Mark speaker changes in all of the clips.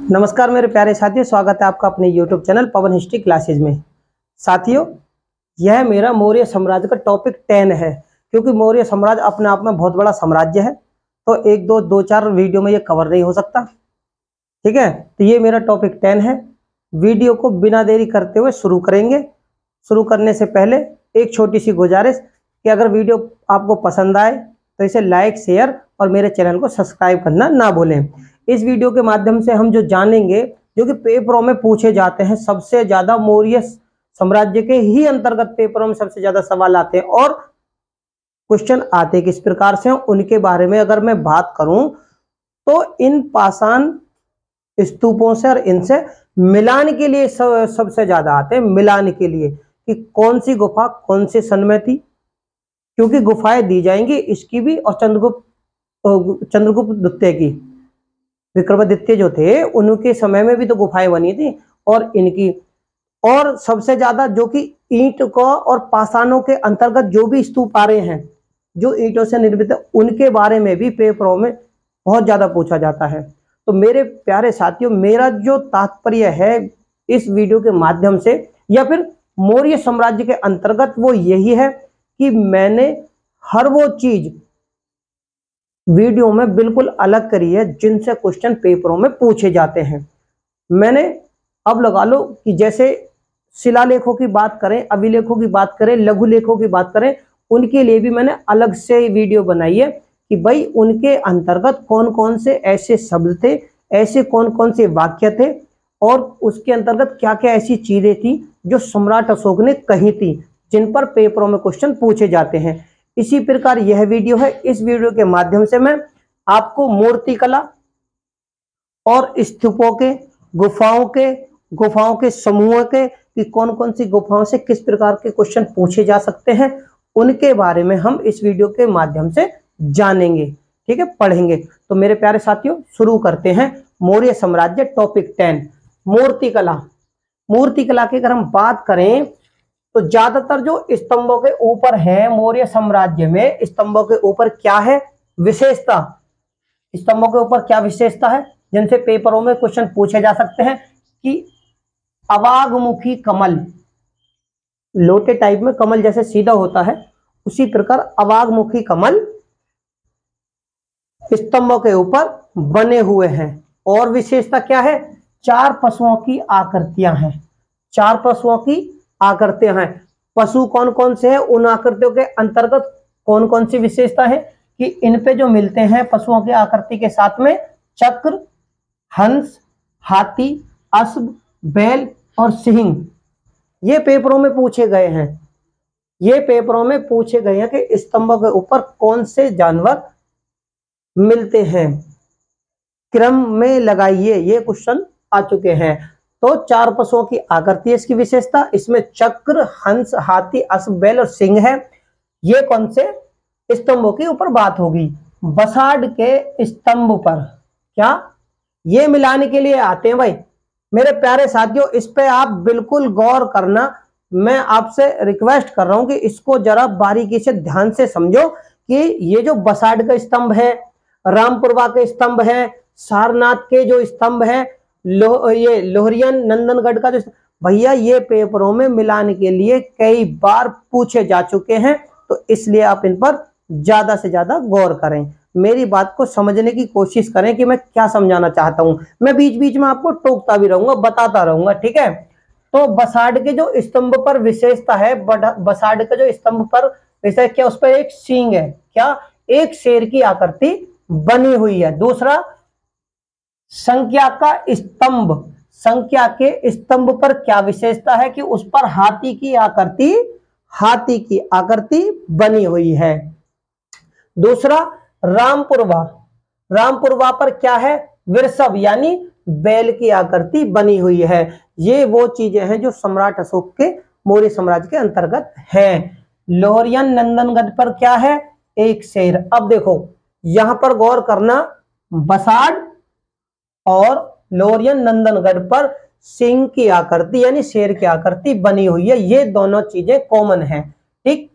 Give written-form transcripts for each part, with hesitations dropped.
Speaker 1: नमस्कार मेरे प्यारे साथियों, स्वागत है आपका अपने YouTube चैनल पवन हिस्ट्री क्लासेज में। साथियों, यह मेरा मौर्य साम्राज्य का टॉपिक 10 है, क्योंकि मौर्य साम्राज्य अपने आप में बहुत बड़ा साम्राज्य है, तो एक दो चार वीडियो में ये कवर नहीं हो सकता। ठीक है, तो ये मेरा टॉपिक 10 है। वीडियो को बिना देरी करते हुए शुरू करेंगे। शुरू करने से पहले एक छोटी सी गुजारिश कि अगर वीडियो आपको पसंद आए तो इसे लाइक, शेयर और मेरे चैनल को सब्सक्राइब करना ना भूलें। इस वीडियो के माध्यम से हम जो जानेंगे, जो कि पेपरों में पूछे जाते हैं, सबसे ज्यादा मौर्य साम्राज्य के ही अंतर्गत पेपरों में सबसे ज्यादा सवाल आते हैं और क्वेश्चन आते किस प्रकार से, उनके बारे में अगर मैं बात करूं तो इन पाषाण स्तूपों से और इनसे मिलान के लिए सबसे ज्यादा आते हैं। मिलान के लिए कि कौन सी गुफा कौन से सन में थी, क्योंकि गुफाएं दी जाएंगी इसकी भी और चंद्रगुप्त द्वितीय की, विक्रमादित्य जो थे उनके समय में भी तो गुफाएं बनी थी और इनकी, और सबसे ज्यादा जो कि ईंट को और पाषाणों के अंतर्गत जो भी स्तूप आ रहे हैं जो ईंटों से निर्मित है, उनके बारे में भी पेपरों में बहुत ज्यादा पूछा जाता है। तो मेरे प्यारे साथियों, मेरा जो तात्पर्य है इस वीडियो के माध्यम से या फिर मौर्य साम्राज्य के अंतर्गत वो यही है कि मैंने हर वो चीज वीडियो में बिल्कुल अलग करी है जिनसे क्वेश्चन पेपरों में पूछे जाते हैं। मैंने अब लगा लो कि जैसे शिलालेखों की बात करें, अभिलेखों की बात करें, लघु लेखों की बात करें, उनके लिए भी मैंने अलग से वीडियो बनाई है कि भाई उनके अंतर्गत कौन कौन से ऐसे शब्द थे, ऐसे कौन कौन से वाक्य थे और उसके अंतर्गत क्या क्या ऐसी चीजें थी जो सम्राट अशोक ने कही थी, जिन पर पेपरों में क्वेश्चन पूछे जाते हैं। इसी प्रकार यह वीडियो है। इस वीडियो के माध्यम से मैं आपको मूर्तिकला और स्तूपों के, गुफाओं के समूह के कि कौन कौन सी गुफाओं से किस प्रकार के क्वेश्चन पूछे जा सकते हैं, उनके बारे में हम इस वीडियो के माध्यम से जानेंगे। ठीक है, पढ़ेंगे। तो मेरे प्यारे साथियों, शुरू करते हैं। मौर्य साम्राज्य टॉपिक 10, मूर्तिकला। मूर्तिकला की अगर हम बात करें तो ज्यादातर जो स्तंभों के ऊपर है मौर्य साम्राज्य में, स्तंभों के ऊपर क्या है विशेषता, स्तंभों के ऊपर क्या विशेषता है जिनसे पेपरों में क्वेश्चन पूछे जा सकते हैं कि अवागमुखी कमल, लोटे टाइप में कमल जैसे सीधा होता है, उसी प्रकार अवागमुखी कमल स्तंभों के ऊपर बने हुए हैं। और विशेषता क्या है, 4 पशुओं की आकृतियां हैं। 4 पशुओं की आकृतियां हैं। पशु कौन कौन से हैं, उन आकृतियों के अंतर्गत कौन कौन सी विशेषता है कि इन पे जो मिलते हैं पशुओं की आकृति के साथ में चक्र, हंस, हाथी, अश्व, बैल और सिंह, ये पेपरों में पूछे गए हैं। ये पेपरों में पूछे गए हैं कि स्तंभों के ऊपर कौन से जानवर मिलते हैं, क्रम में लगाइए, ये क्वेश्चन आ चुके हैं। तो 4 पशुओं की आकृति इसकी विशेषता, इसमें चक्र, हंस, हाथी, अश्व, बैल और सिंह है। ये कौन से स्तंभों के ऊपर बात होगी, बसाड के स्तंभ पर। क्या ये मिलाने के लिए आते हैं भाई मेरे प्यारे साथियों, इस पे आप बिल्कुल गौर करना। मैं आपसे रिक्वेस्ट कर रहा हूं कि इसको जरा बारीकी से ध्यान से समझो कि ये जो बसाड का स्तंभ है, रामपुरवा के स्तंभ है, सारनाथ के जो स्तंभ है, ये लोहरियन नंदनगढ़ का जो, भैया ये पेपरों में मिलाने के लिए कई बार पूछे जा चुके हैं, तो इसलिए आप इन पर ज्यादा से ज्यादा गौर करें। मेरी बात को समझने की कोशिश करें कि मैं क्या समझाना चाहता हूं। मैं बीच बीच में आपको टोकता भी रहूंगा, बताता रहूंगा। ठीक है, तो बसाड के जो स्तंभ पर विशेषता है, बसाड के जो स्तंभ पर विशेष क्या, उस पर एक सींग है, क्या एक शेर की आकृति बनी हुई है। दूसरा, संख्या का स्तंभ, संख्या के स्तंभ पर क्या विशेषता है कि उस पर हाथी की आकृति बनी हुई है। दूसरा, रामपुरवा, रामपुरवा पर क्या है, वृषभ यानी बैल की आकृति बनी हुई है। ये वो चीजें हैं जो सम्राट अशोक के मौर्य साम्राज्य के अंतर्गत हैं। लोहरियन नंदनगढ़ पर क्या है, एक शेर। अब देखो यहां पर गौर करना, बसाड और लोहरियन नंदनगढ़ पर सिंह की आकृति यानी शेर की आकृति बनी हुई है। ये दोनों चीजें कॉमन है। ठीक,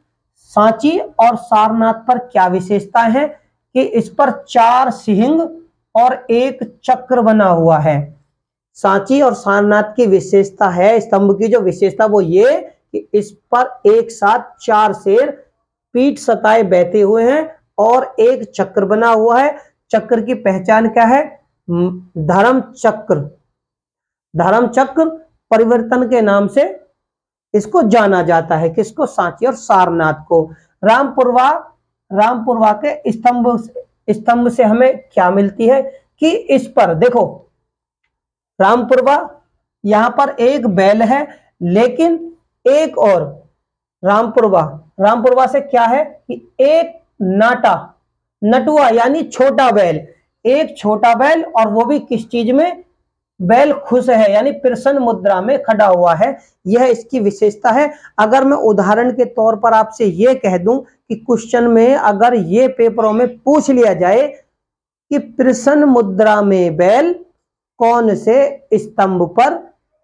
Speaker 1: सांची और सारनाथ पर क्या विशेषता है कि इस पर 4 सिंह और एक चक्र बना हुआ है। सांची और सारनाथ की विशेषता है, स्तंभ की जो विशेषता वो ये कि इस पर एक साथ 4 शेर पीठ सताए बैठे हुए हैं और एक चक्र बना हुआ है। चक्र की पहचान क्या है? धर्म चक्र, धर्म चक्र परिवर्तन के नाम से इसको जाना जाता है। किसको? सांची और सारनाथ को। रामपुरवा के स्तंभ से हमें क्या मिलती है कि इस पर देखो, रामपुरवा यहां पर एक बैल है, लेकिन एक और रामपुरवा से क्या है कि एक नटुआ यानी छोटा बैल, एक छोटा बैल, और वो भी किस चीज में? बैल खुश है यानी प्रसन्न मुद्रा में खड़ा हुआ है। यह इसकी विशेषता है। अगर मैं उदाहरण के तौर पर आपसे यह कह दूं कि क्वेश्चन में अगर ये पेपरों में पूछ लिया जाए कि प्रसन्न मुद्रा में बैल कौन से स्तंभ पर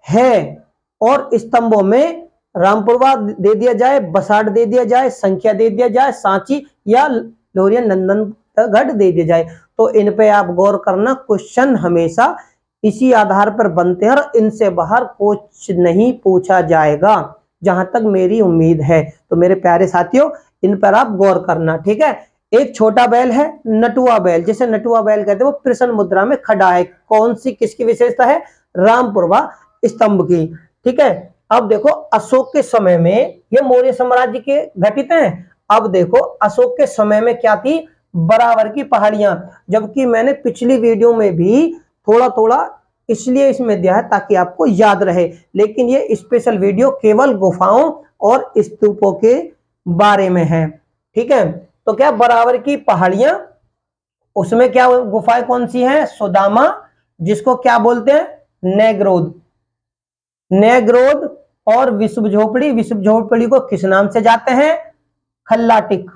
Speaker 1: है, और स्तंभों में रामपुरवा दे दिया जाए, बसाठ दे दिया जाए, संख्या दे दिया जाए, सांची या लोरिया नंदनगढ़ दे दिया जाए, तो इन पे आप गौर करना। क्वेश्चन हमेशा इसी आधार पर बनते हैं और इनसे बाहर कुछ नहीं पूछा जाएगा, जहां तक मेरी उम्मीद है। तो मेरे प्यारे साथियों, इन पर आप गौर करना, ठीक है। एक छोटा बैल है, नटुआ बैल, जिसे नटुआ बैल कहते हैं, वो प्रसन्न मुद्रा में खड़ा है। कौन सी, किसकी विशेषता है? रामपुरवा स्तंभ की, ठीक है। अब देखो, अशोक के समय में, ये मौर्य साम्राज्य के घटित हैं। अब देखो, अशोक के समय में क्या थी? बराबर की पहाड़ियां। जबकि मैंने पिछली वीडियो में भी थोड़ा थोड़ा इसलिए इसमें दिया है ताकि आपको याद रहे, लेकिन ये स्पेशल वीडियो केवल गुफाओं और स्तूपों के बारे में है, ठीक है। तो क्या बराबर की पहाड़ियां, उसमें क्या गुफाएं कौन सी हैं? सुदामा, जिसको क्या बोलते हैं? नेग्रोद, और विश्व झोपड़ी को किस नाम से जाते हैं? खल्लाटिक।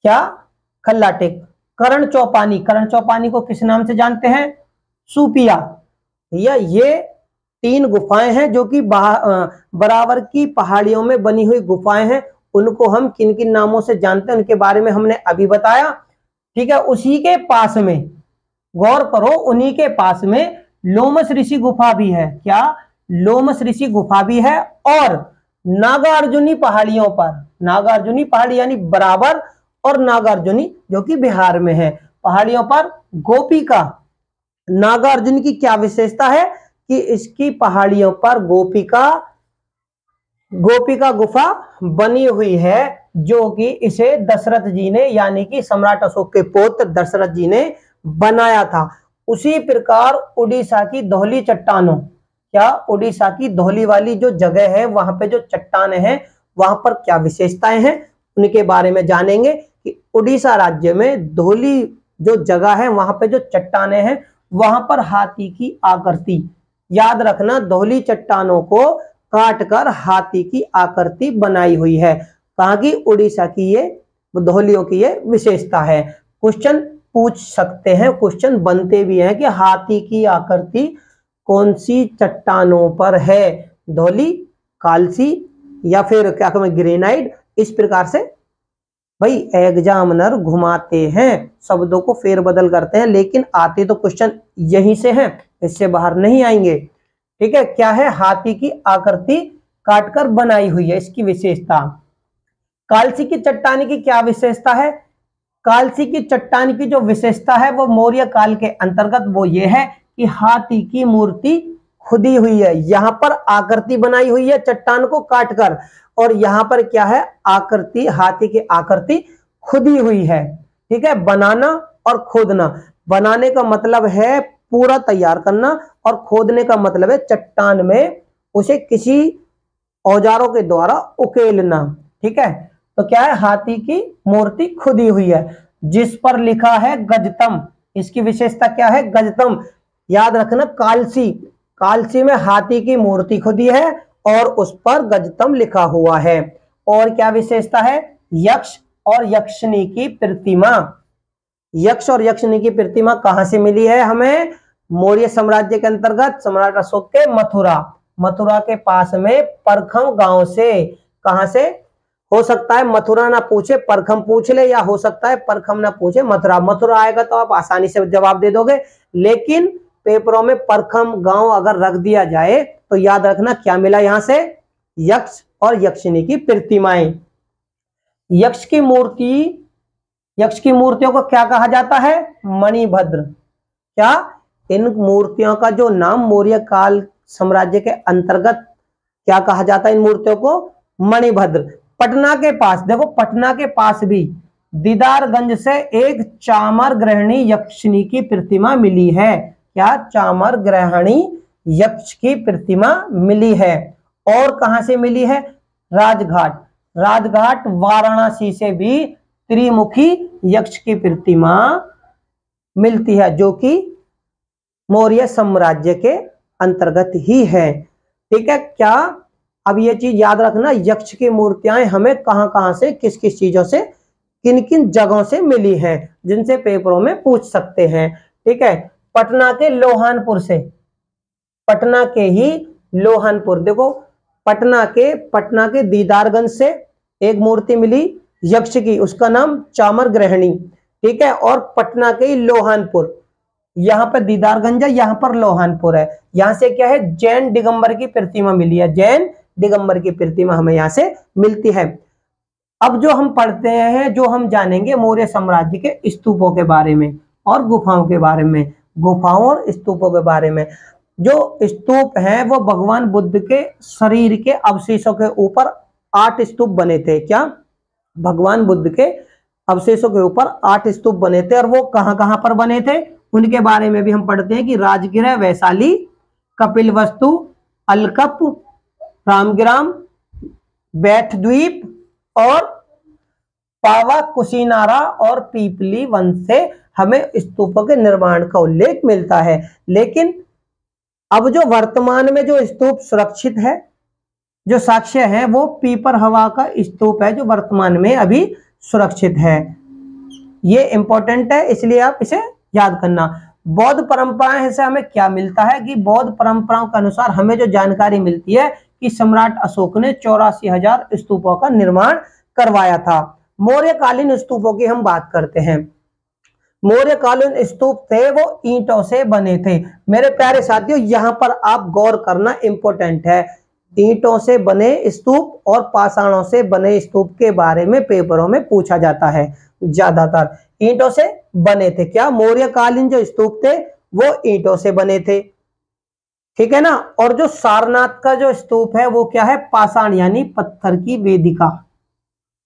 Speaker 1: क्या? खल्लाटिक। करण चौपानी को किस नाम से जानते हैं? सुपिया। ये 3 गुफाएं हैं जो कि बराबर की पहाड़ियों में बनी हुई गुफाएं हैं। उनको हम किन किन नामों से जानते हैं उनके बारे में हमने अभी बताया, ठीक है। उसी के पास में, गौर करो, उन्हीं के पास में लोमस ऋषि गुफा भी है। क्या? लोमस ऋषि गुफा भी है। और नागार्जुनी पहाड़ियों पर, नागार्जुनी पहाड़ी यानी बराबर और नागार्जुनी जो कि बिहार में है, पहाड़ियों पर गोपिका, नागार्जुन की क्या विशेषता है कि इसकी पहाड़ियों पर गोपिका गुफा बनी हुई है, जो कि इसे दशरथ जी ने, यानी कि सम्राट अशोक के पुत्र दशरथ जी ने बनाया था। उसी प्रकार उड़ीसा की धौली चट्टानों, क्या? उड़ीसा की धौली वाली जो जगह है, वहां पे जो चट्टानें हैं, वहां पर क्या विशेषताएं हैं उनके बारे में जानेंगे। कि उड़ीसा राज्य में धौली जो जगह है, वहां पे जो चट्टानें हैं, वहां पर हाथी की आकृति, याद रखना, धौली चट्टानों को काटकर हाथी की आकृति बनाई हुई है। कहाँ की? उड़ीसा की ये धौलियों की ये विशेषता है। क्वेश्चन पूछ सकते हैं, क्वेश्चन बनते भी हैं कि हाथी की आकृति कौन सी चट्टानों पर है? धौली, कालसी, या फिर क्या कहें ग्रेनाइट। इस प्रकार से भाई एग्जामिनर घुमाते हैं, शब्दों को फेरबदल करते हैं, लेकिन आते तो क्वेश्चन यहीं से हैं, इससे बाहर नहीं आएंगे, ठीक है। क्या है? हाथी की आकृति काटकर बनाई हुई है, इसकी विशेषता। कालसी की चट्टान की क्या विशेषता है? कालसी की चट्टान की जो विशेषता है वो मौर्य काल के अंतर्गत वो ये है कि हाथी की मूर्ति खुदी हुई है। यहां पर आकृति बनाई हुई है चट्टान को काटकर, और यहां पर क्या है? आकृति, हाथी की आकृति खुदी हुई है, ठीक है। बनाना और खोदना, बनाने का मतलब है पूरा तैयार करना, और खोदने का मतलब है चट्टान में उसे किसी औजारों के द्वारा उकेलना, ठीक है। तो क्या है? हाथी की मूर्ति खुदी हुई है, जिस पर लिखा है गजतम। इसकी विशेषता क्या है? गजतम। याद रखना, कालसी में हाथी की मूर्ति खुदी है और उस पर गजतम लिखा हुआ है। और क्या विशेषता है? यक्ष और यक्षिणी की प्रतिमा। यक्ष और यक्षिणी की प्रतिमा कहां से मिली है हमें? मौर्य साम्राज्य के अंतर्गत सम्राट अशोक के मथुरा के पास में परखम गांव से। कहां से? हो सकता है मथुरा ना पूछे, परखम पूछ ले, या हो सकता है परखम ना पूछे, मथुरा आएगा तो आप आसानी से जवाब दे दोगे। लेकिन पेपरों में परखम गांव अगर रख दिया जाए तो याद रखना क्या मिला यहां से, यक्ष और यक्षिणी की प्रतिमाएं। यक्ष की मूर्तियों को क्या कहा जाता है, मणिभद्र। क्या, इन मूर्तियों का जो नाम मौर्य काल साम्राज्य के अंतर्गत क्या कहा जाता है, इन मूर्तियों को मणिभद्र। पटना के पास देखो, पटना के पास भी दीदारगंज से एक चामर ग्रहणी यक्षिणी की प्रतिमा मिली है। क्या, चामर ग्रहणी यक्ष की प्रतिमा मिली है। और कहां से मिली है, राजघाट वाराणसी से भी त्रिमुखी यक्ष की प्रतिमा मिलती है, जो कि मौर्य साम्राज्य के अंतर्गत ही है। ठीक है, क्या, अब ये चीज याद रखना, यक्ष की मूर्तियां हमें कहां कहां से, किस किस चीजों से, किन किन जगहों से मिली हैं, जिनसे पेपरों में पूछ सकते हैं। ठीक है, पटना के लोहानपुर से, पटना के ही लोहानपुर, देखो पटना के दीदारगंज से एक मूर्ति मिली यक्ष की, उसका नाम चामर ग्रहणी। ठीक है, और पटना के ही लोहानपुर, यहाँ पर दीदारगंज है, यहाँ पर लोहानपुर है, यहाँ से क्या है, जैन दिगंबर की प्रतिमा मिली है, जैन दिगंबर की प्रतिमा हमें यहाँ से मिलती है। अब जो हम पढ़ते हैं, जो हम जानेंगे मौर्य साम्राज्य के स्तूपों के बारे में और गुफाओं के बारे में, गुफाओं और स्तूपों के बारे में। जो स्तूप हैं वो भगवान बुद्ध के शरीर के अवशेषों के ऊपर 8 स्तूप बने थे। क्या, भगवान बुद्ध के अवशेषों के ऊपर 8 स्तूप बने थे, और वो कहां कहां पर बने थे उनके बारे में भी हम पढ़ते हैं कि राजगृह वैशाली, कपिलवस्तु, अलकप, रामग्राम, बैठद्वीप और पावा कुशीनारा और पीपली वन से हमें स्तूपों के निर्माण का उल्लेख मिलता है। लेकिन अब जो वर्तमान में जो स्तूप सुरक्षित है, जो साक्ष्य है, वो पीपर हवा का स्तूप है, जो वर्तमान में अभी सुरक्षित है। ये इंपॉर्टेंट है, इसलिए आप इसे याद करना। बौद्ध परंपराएं से हमें क्या मिलता है कि बौद्ध परंपराओं के अनुसार हमें जो जानकारी मिलती है कि सम्राट अशोक ने 84,000 स्तूपों का निर्माण करवाया था। मौर्यकालीन स्तूपों की हम बात करते हैं। मौर्यकालीन स्तूप थे वो ईंटों से बने थे। मेरे प्यारे साथियों, यहाँ पर आप गौर करना इंपॉर्टेंट है। ईंटों से बने स्तूप और पाषाणों से बने स्तूप के बारे में पेपरों में पूछा जाता है। ज्यादातर ईंटों से बने थे। क्या, मौर्यकालीन जो स्तूप थे वो ईंटों से बने थे। ठीक है ना। और जो सारनाथ का जो स्तूप है वो क्या है, पाषाण यानी पत्थर की वेदिका।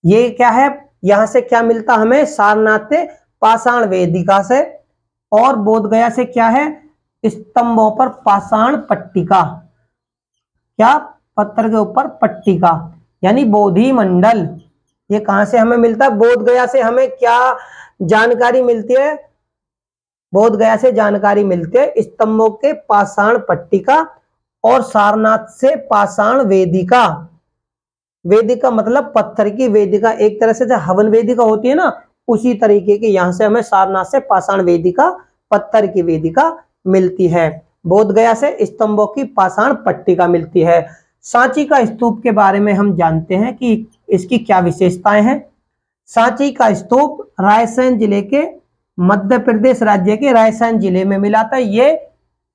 Speaker 1: ये क्या है, यहां से क्या मिलता हमें, सारनाथ से पाषाण वेदिका से। और बोधगया से क्या है, स्तंभों पर पाषाण पट्टिका। क्या, पत्थर के ऊपर पट्टिका यानी बोधि मंडल। ये कहां से हमें मिलता है, बोधगया से हमें क्या जानकारी मिलती है, बोधगया से जानकारी मिलती है स्तंभों के पाषाण पट्टिका और सारनाथ से पाषाण वेदिका। वेदिका मतलब पत्थर की वेदिका, एक तरह से जो हवन वेदिका होती है ना, उसी तरीके की यहां से हमें सारनाथ से पाषाण वेदिका, पत्थर की वेदिका मिलती है। बोधगया से स्तंभों की पाषाण पट्टिका मिलती है। सांची का स्तूप के बारे में हम जानते हैं कि इसकी क्या विशेषताएं हैं। सांची का स्तूप रायसेन जिले के, मध्य प्रदेश राज्य के रायसेन जिले में मिला था। ये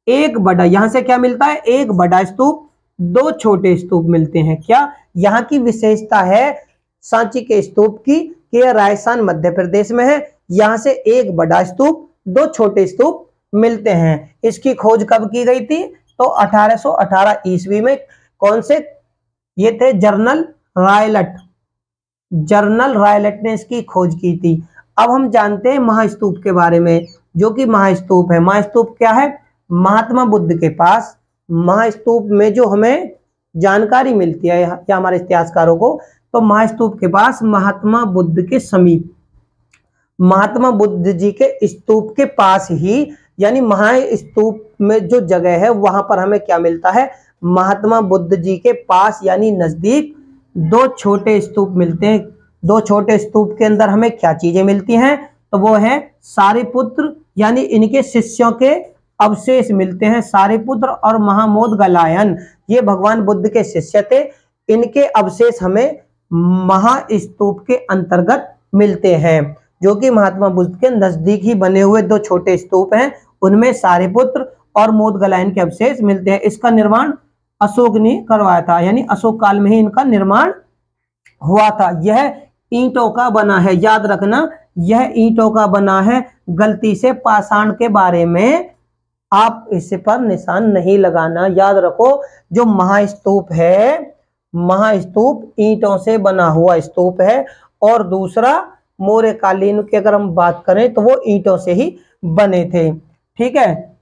Speaker 1: एक बड़ा, यहां से क्या मिलता है, एक बड़ा स्तूप, 2 छोटे स्तूप मिलते हैं। क्या, यहाँ की विशेषता है सांची के स्तूप की कि यह रायसेन मध्य प्रदेश में है। यहां से एक बड़ा स्तूप, 2 छोटे स्तूप मिलते हैं। इसकी खोज कब की गई थी, तो 1818 ईस्वी में। कौन से, ये थे जर्नल रायलट ने इसकी खोज की थी। अब हम जानते हैं महास्तूप के बारे में, जो कि महास्तूप है। महास्तूप क्या है, महात्मा बुद्ध के पास महास्तूप में जो हमें जानकारी मिलती है या हमारे इतिहासकारों को, तो महास्तूप के पास महात्मा बुद्ध के समीप, महात्मा बुद्ध जी के स्तूप के पास ही, यानी महास्तूप में जो जगह है वहां पर हमें क्या मिलता है, महात्मा बुद्ध जी के पास यानी नजदीक 2 छोटे स्तूप मिलते हैं। 2 छोटे स्तूप के अंदर हमें क्या चीजें मिलती हैं, तो वो है सारिपुत्र यानी इनके शिष्यों के अवशेष मिलते हैं। सारिपुत्र और महामोदगलायन ये भगवान बुद्ध के शिष्य थे। इनके अवशेष हमें महास्तूप के अंतर्गत मिलते हैं, जो कि महात्मा बुद्ध के नजदीक ही बने हुए 2 छोटे स्तूप हैं। उनमें सारिपुत्र और मोदगलायन के अवशेष मिलते हैं। इसका निर्माण अशोक ने करवाया था, यानी अशोक काल में ही इनका निर्माण हुआ था। यह ईंटों का बना है, याद रखना यह ईंटों का बना है। गलती से पाषाण के बारे में आप इस पर निशान नहीं लगाना, याद रखो जो महास्तूप है, महास्तूप ईंटों से बना हुआ स्तूप है, और दूसरा मौर्य कालीन की अगर हम बात करें तो वो ईंटों से ही बने थे। ठीक है,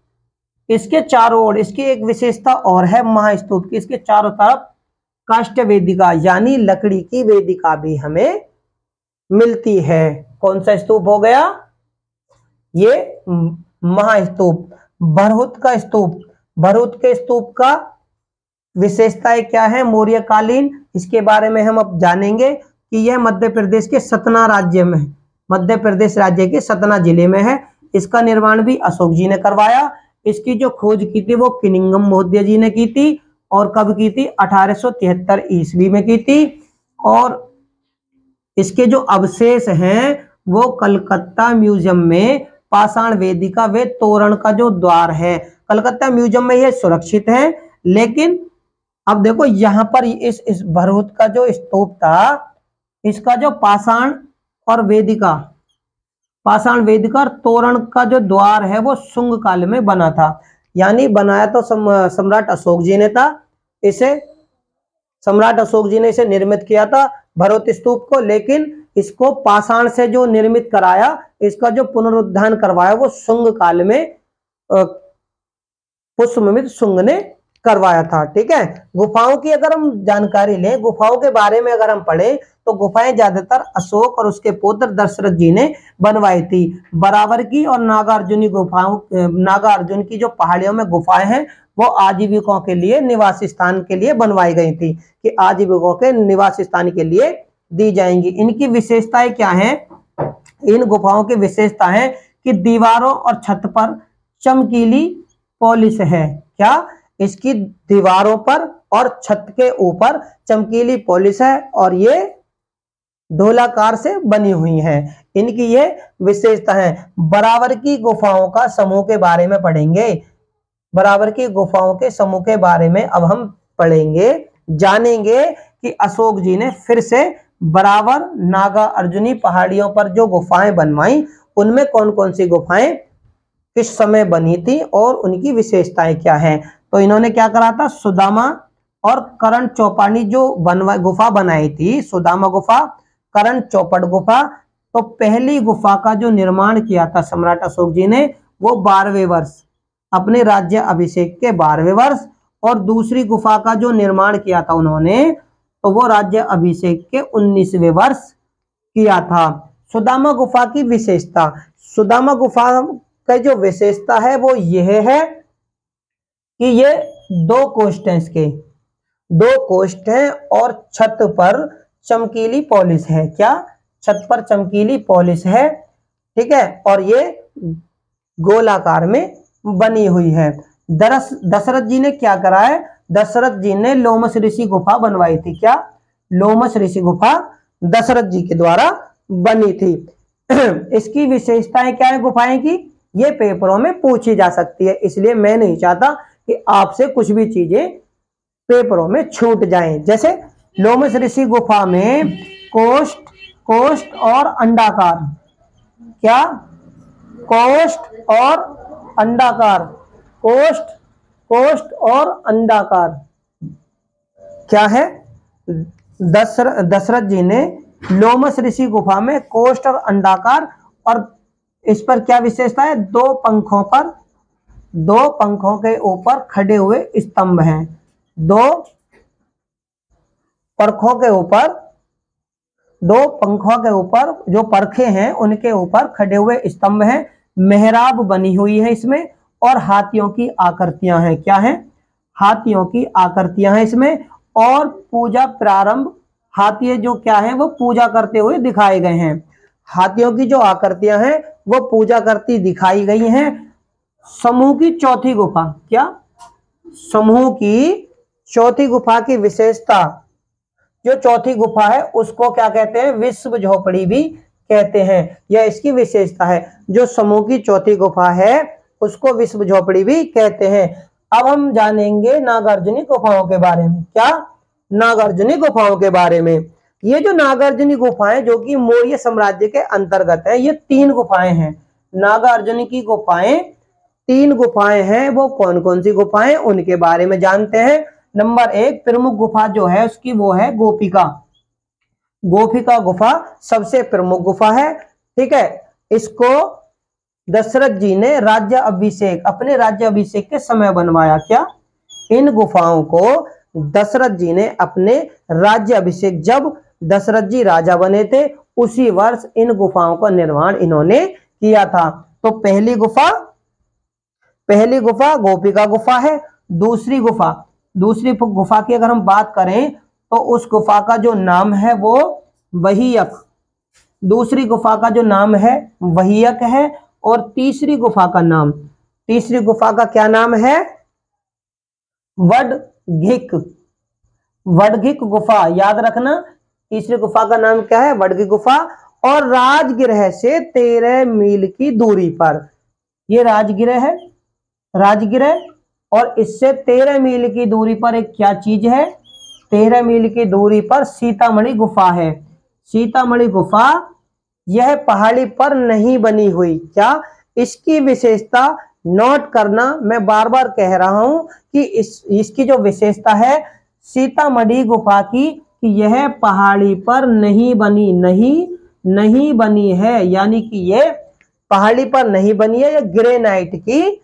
Speaker 1: इसके चारों ओर इसकी एक विशेषता और है महास्तूप की, इसके चारों तरफ काष्ठ वेदिका यानी लकड़ी की वेदिका भी हमें मिलती है। कौन सा स्तूप हो गया? ये महास्तूप। भरहुत का स्तूप, भरहुत के स्तूप का विशेषताएं क्या है मौर्य कालीन, इसके बारे में हम अब जानेंगे कि यह मध्य प्रदेश के सतना राज्य में, मध्य प्रदेश राज्य के सतना जिले में है। इसका निर्माण भी अशोक जी ने करवाया। इसकी जो खोज की थी वो किनिंगम महोदय जी ने की थी, और कब की थी? 1873 ईस्वी में की थी। और इसके जो अवशेष हैं वो कलकत्ता म्यूजियम में पाषाण वेदिका व तोरण का जो द्वार है, कलकत्ता म्यूजियम में ये सुरक्षित है। लेकिन अब देखो यहाँ पर इस भरहुत का जो स्तूप था, इसका जो पाषाण वेदिका और तोरण का जो द्वार है वो शुंग काल में बना था, यानी बनाया तो सम्राट अशोक जी ने था। इसे सम्राट अशोक जी ने इसे निर्मित किया था भरहुत स्तूप को, लेकिन इसको पाषाण से जो निर्मित कराया, इसका जो पुनरुद्धार करवाया वो शुंग काल में पुष्यमित्र शुंग ने करवाया था। ठीक है, गुफाओं की अगर हम जानकारी लें, गुफाओं के बारे में अगर हम पढ़ें तो गुफाएं ज्यादातर अशोक और उसके पुत्र दशरथ जी ने बनवाई थी। बराबर की और नागार्जुनी गुफाओं, नागार्जुन की जो पहाड़ियों में गुफाएं हैं वो आजीविकों के लिए निवास स्थान के लिए बनवाई गई थी, कि आजीविकों के निवास स्थान के लिए दी जाएंगी। इनकी विशेषताएं क्या हैं? इन गुफाओं की विशेषता है कि दीवारों और छत पर चमकीली पॉलिश है। क्या? इसकी दीवारों पर और छत के ऊपर चमकीली पॉलिश है, और ये ढोलाकार से बनी हुई है। इनकी ये विशेषता है। बराबर की गुफाओं का समूह के बारे में पढ़ेंगे, बराबर की गुफाओं के समूह के बारे में अब हम पढ़ेंगे, जानेंगे कि अशोक जी ने फिर से बराबर नागा अर्जुनी पहाड़ियों पर जो गुफाएं बनवाई, उनमें कौन कौन सी गुफाएं किस समय बनी थी और उनकी विशेषताएं क्या हैं। तो इन्होंने क्या करा था? सुदामा और करण चौपानी जो गुफा बनाई थी, सुदामा गुफा, करण चौपड़ गुफा। तो पहली गुफा का जो निर्माण किया था सम्राट अशोक जी ने वो 12वें वर्ष, अपने राज्य अभिषेक के 12वें वर्ष, और दूसरी गुफा का जो निर्माण किया था उन्होंने तो वो राज्य अभिषेक के 19वें वर्ष किया था। सुदामा गुफा की विशेषता, सुदामा गुफा का जो विशेषता है वो यह है कि ये 2 कोष्ठ हैं, इसके 2 कोष्ठ हैं और छत पर चमकीली पॉलिश है। क्या? छत पर चमकीली पॉलिश है। ठीक है, और ये गोलाकार में बनी हुई है। दशरथ जी ने क्या करा है? दशरथ जी ने लोमस ऋषि गुफा बनवाई थी। क्या? लोमस ऋषि गुफा दशरथ जी के द्वारा बनी थी। इसकी विशेषताएं क्या है गुफाएं की? ये पेपरों में पूछी जा सकती है, इसलिए मैं नहीं चाहता कि आपसे कुछ भी चीजें पेपरों में छूट जाएं। जैसे लोमस ऋषि गुफा में कोष्ठ और अंडाकार, क्या? कोष्ठ और अंडाकार, कोष्ठ और अंडाकार क्या है? दशरथ जी ने लोमस ऋषि गुफा में कोष्ठ और अंडाकार, और इस पर क्या विशेषता है? 2 पंखों के ऊपर खड़े हुए स्तंभ हैं। 2 पंखों के ऊपर जो परखे हैं उनके ऊपर खड़े हुए स्तंभ हैं। मेहराब बनी हुई है इसमें, और हाथियों की आकृतियां हैं। क्या है? हाथियों की आकृतियां हैं इसमें। और पूजा प्रारंभ, हाथी जो क्या है वो पूजा करते हुए दिखाए गए हैं। हाथियों की जो आकृतियां हैं वो पूजा करती दिखाई गई हैं। समूह की चौथी गुफा, क्या? समूह की चौथी गुफा की विशेषता, जो चौथी गुफा है उसको क्या कहते हैं? विश्व झोपड़ी भी कहते हैं। यह इसकी विशेषता है। जो समूह की चौथी गुफा है उसको विश्व झोपड़ी भी कहते हैं। अब हम जानेंगे नागार्जुनी गुफाओं के बारे में। क्या? नागार्जुनी गुफाओं के बारे में। ये जो नागार्जुनी गुफाएं जो कि मौर्य साम्राज्य के अंतर्गत है, ये 3 गुफाएं हैं। नागार्जुनी की गुफाएं 3 गुफाएं हैं। वो कौन कौन सी गुफाएं, उनके बारे में जानते हैं। नंबर 1 प्रमुख गुफा जो है उसकी वो है गोपिका। गोपिका गुफा सबसे प्रमुख गुफा है। ठीक है, इसको दशरथ जी ने राज्य अभिषेक, अपने राज्य अभिषेक के समय बनवाया। क्या? इन गुफाओं को दशरथ जी ने अपने राज्य अभिषेक, जब दशरथ जी राजा बने थे उसी वर्ष इन गुफाओं का निर्माण इन्होंने किया था। तो पहली गुफा गोपिका गुफा है। दूसरी गुफा की अगर हम बात करें तो उस गुफा का जो नाम है वो वहीयक। दूसरी गुफा का जो नाम है वहीयक है। और तीसरी गुफा का क्या नाम है? वडघिक। वडघिक गुफा, याद रखना। तीसरी गुफा का नाम क्या है? वडघिक गुफा। और राजगृह से 13 मील की दूरी पर, ये राजगृह है, और इससे 13 मील की दूरी पर एक क्या चीज है? 13 मील की दूरी पर सीतामढ़ी गुफा है। सीतामढ़ी गुफा यह पहाड़ी पर नहीं बनी हुई। क्या? इसकी विशेषता नोट करना, मैं बार बार कह रहा हूं कि इसकी जो विशेषता है सीतामढ़ी गुफा की, कि यह पहाड़ी पर नहीं बनी है, यानी कि ये पहाड़ी पर नहीं बनी है, यह ग्रेनाइट की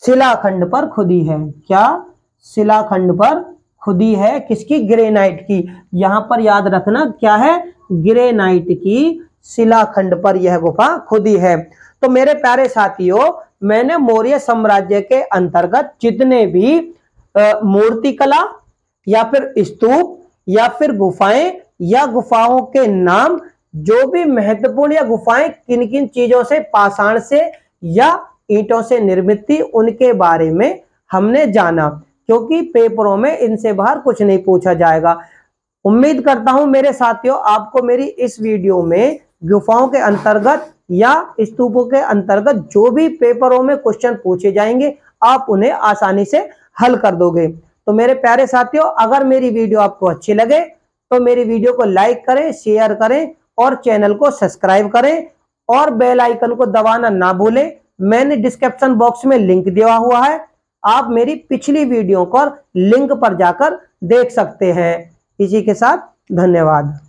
Speaker 1: शिलाखंड पर खुदी है। क्या? शिलाखंड पर खुदी है। किसकी? ग्रेनाइट की। यहां पर याद रखना क्या है? ग्रेनाइट की शिलाखंड पर यह गुफा खुदी है। तो मेरे प्यारे साथियों, मैंने मौर्य साम्राज्य के अंतर्गत जितने भी मूर्तिकला या फिर स्तूप या फिर गुफाएं या गुफाओं के नाम, जो भी महत्वपूर्ण या गुफाएं किन किन चीजों से, पाषाण से या ईंटों से निर्मित थी, उनके बारे में हमने जाना, क्योंकि पेपरों में इनसे बाहर कुछ नहीं पूछा जाएगा। उम्मीद करता हूं मेरे साथियों आपको मेरी इस वीडियो में गुफाओं के अंतर्गत या स्तूपों के अंतर्गत जो भी पेपरों में क्वेश्चन पूछे जाएंगे आप उन्हें आसानी से हल कर दोगे। तो मेरे प्यारे साथियों, अगर मेरी वीडियो आपको अच्छी लगे तो मेरी वीडियो को लाइक करें, शेयर करें और चैनल को सब्सक्राइब करें और बेल आइकन को दबाना ना भूलें। मैंने डिस्क्रिप्शन बॉक्स में लिंक दिया हुआ है, आप मेरी पिछली वीडियो पर लिंक पर जाकर देख सकते हैं। इसी के साथ धन्यवाद।